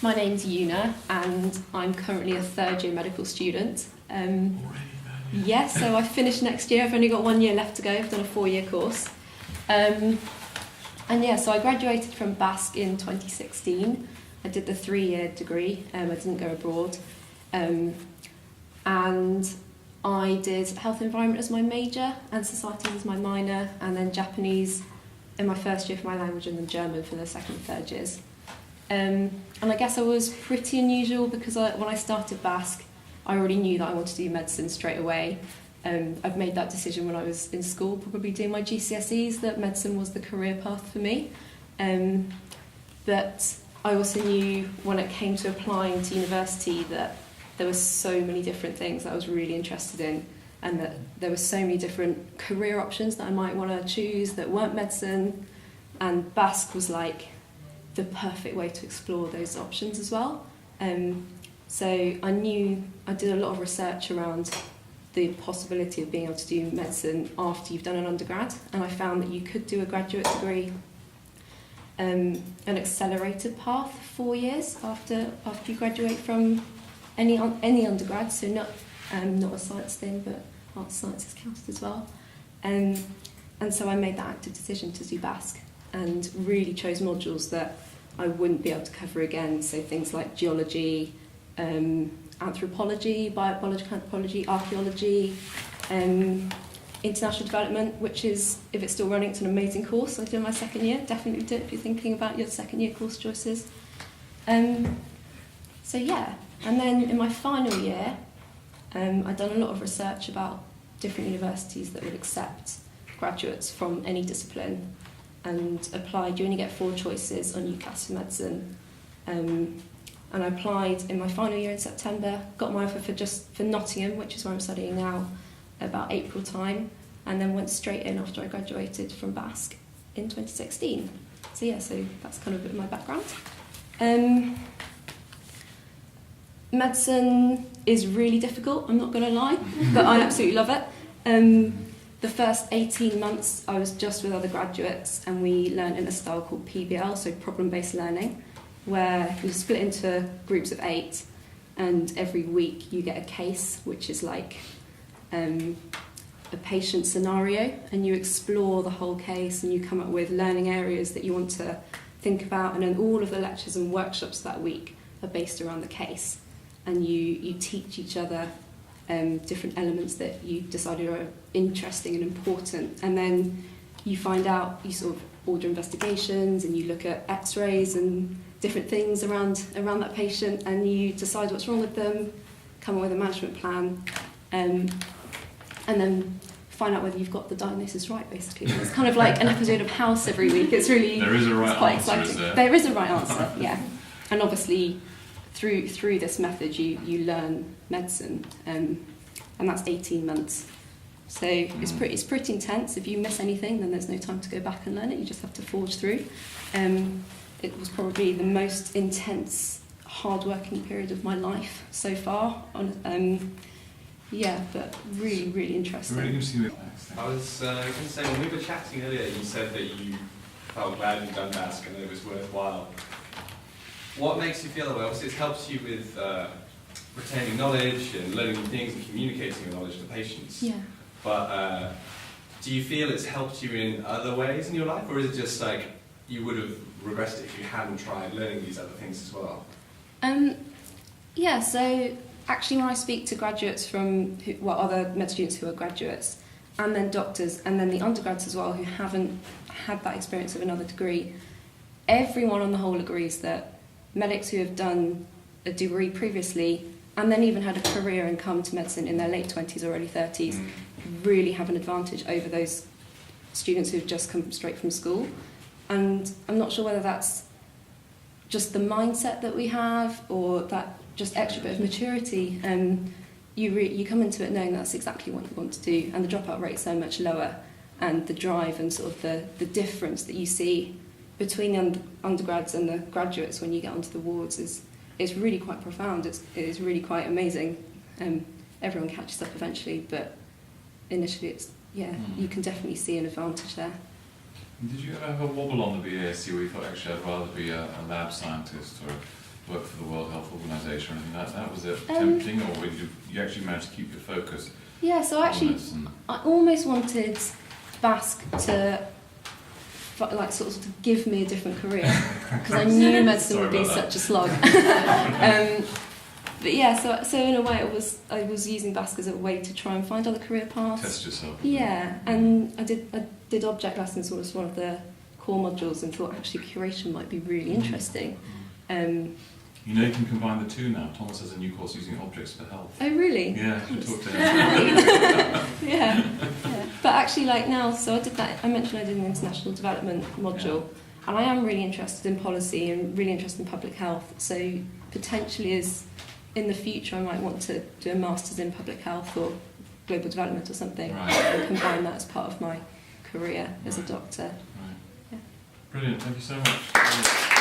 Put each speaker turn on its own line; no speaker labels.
My name's Yuna and I'm currently a third year medical student. Yes, so I finished next year. I've only got 1 year left to go. I've done a 4-year course. And yeah, so I graduated from BASc in 2016. I did the 3-year degree. I didn't go abroad. And I did health environment as my major and society as my minor, and then Japanese in my first year for my language, and then German for the second and third years. And I guess I was pretty unusual because when I started BASc, I already knew that I wanted to do medicine straight away. I've made that decision when I was in school, probably doing my GCSEs, that medicine was the career path for me. But I also knew when it came to applying to university that there were so many different things that I was really interested in, and that there were so many different career options that I might want to choose that weren't medicine, and BASc was like the perfect way to explore those options as well. So I did a lot of research around the possibility of being able to do medicine after you've done an undergrad, and I found that you could do a graduate degree, an accelerated path, 4 years after you graduate from any undergrad, so not a science thing, but arts sciences counted as well. And so I made that active decision to do BASc, and really chose modules that I wouldn't be able to cover again, so things like geology, anthropology, biological anthropology, archaeology, international development, which is, if it's still running, it's an amazing course. I did my second year. Definitely do it if you're thinking about your second year course choices. So yeah, and then in my final year, I'd done a lot of research about different universities that would accept graduates from any discipline, and applied. You only get 4 choices on UCAS for medicine. And I applied in my final year in September, got my offer for Nottingham, which is where I'm studying now, about April time, and then went straight in after I graduated from BASc in 2016. So yeah, so that's kind of a bit of my background. Medicine is really difficult, I'm not going to lie, but I absolutely love it. The first 18 months I was just with other graduates, and we learned in a style called PBL, so problem-based learning, where you split into groups of 8, and every week you get a case, which is like a patient scenario, and you explore the whole case and you come up with learning areas that you want to think about, and then all of the lectures and workshops that week are based around the case, and you teach each other different elements that you decided are interesting and important, and then you find out, you sort of order investigations and you look at x-rays and different things around that patient, and you decide what's wrong with them, come up with a management plan, and then find out whether you've got the diagnosis right, basically. It's kind of like an episode of House every week. It's really
there is a right
quite
answer,
exciting.
Is there?
There is a right answer, yeah. And obviously through this method you learn medicine, and that's 18 months. So it's pretty intense. If you miss anything, then there's no time to go back and learn it. You just have to forge through. It was probably the most intense, hard-working period of my life so far. Yeah, but really, really interesting.
Really interesting.
I was going to say, when we were chatting earlier, you said that you felt glad you'd done BASc and that it was worthwhile. What makes you feel that way? Obviously, it helps you with retaining knowledge and learning new things and communicating your knowledge to patients.
Yeah.
But do you feel it's helped you in other ways in your life, or is it just like you would have regressed it if you hadn't tried learning these other things as well?
Yeah, so actually when I speak to graduates other med students who are graduates, and then doctors, and then the undergrads as well, who haven't had that experience of another degree, everyone on the whole agrees that medics who have done a degree previously and then even had a career and come to medicine in their late 20s or early 30s really have an advantage over those students who've just come straight from school. And I'm not sure whether that's just the mindset that we have, or that just extra bit of maturity. You come into it knowing that's exactly what you want to do, and the dropout rate's so much lower, and the drive and sort of the difference that you see between the undergrads and the graduates when you get onto the wards is really quite profound. It is really quite amazing. Everyone catches up eventually, but initially you can definitely see an advantage there.
Did you ever have a wobble on the BASc where you thought, actually, I'd rather be a lab scientist, or work for the World Health Organization or anything like that? Was it tempting, or did you actually manage to keep your focus?
Yeah, so actually, I almost wanted BASc to sort of to give me a different career, because I knew medicine would be such a slog. But yeah, so in a way, I was using BASc as a way to try and find other career paths.
Test yourself.
Yeah, and I did object lessons was one of the core modules, and thought actually curation might be really interesting.
You know, you can combine the two now. Thomas has a new course using objects for health.
Oh really?
Yeah, you talk to him.
yeah. But actually, like now, so I did that. I mentioned I did an international development module, and I am really interested in policy and really interested in public health. So potentially, in the future, I might want to do a master's in public health or global development or something, and combine that as part of my career as a doctor.
Right.
Yeah.
Brilliant. Thank you so much.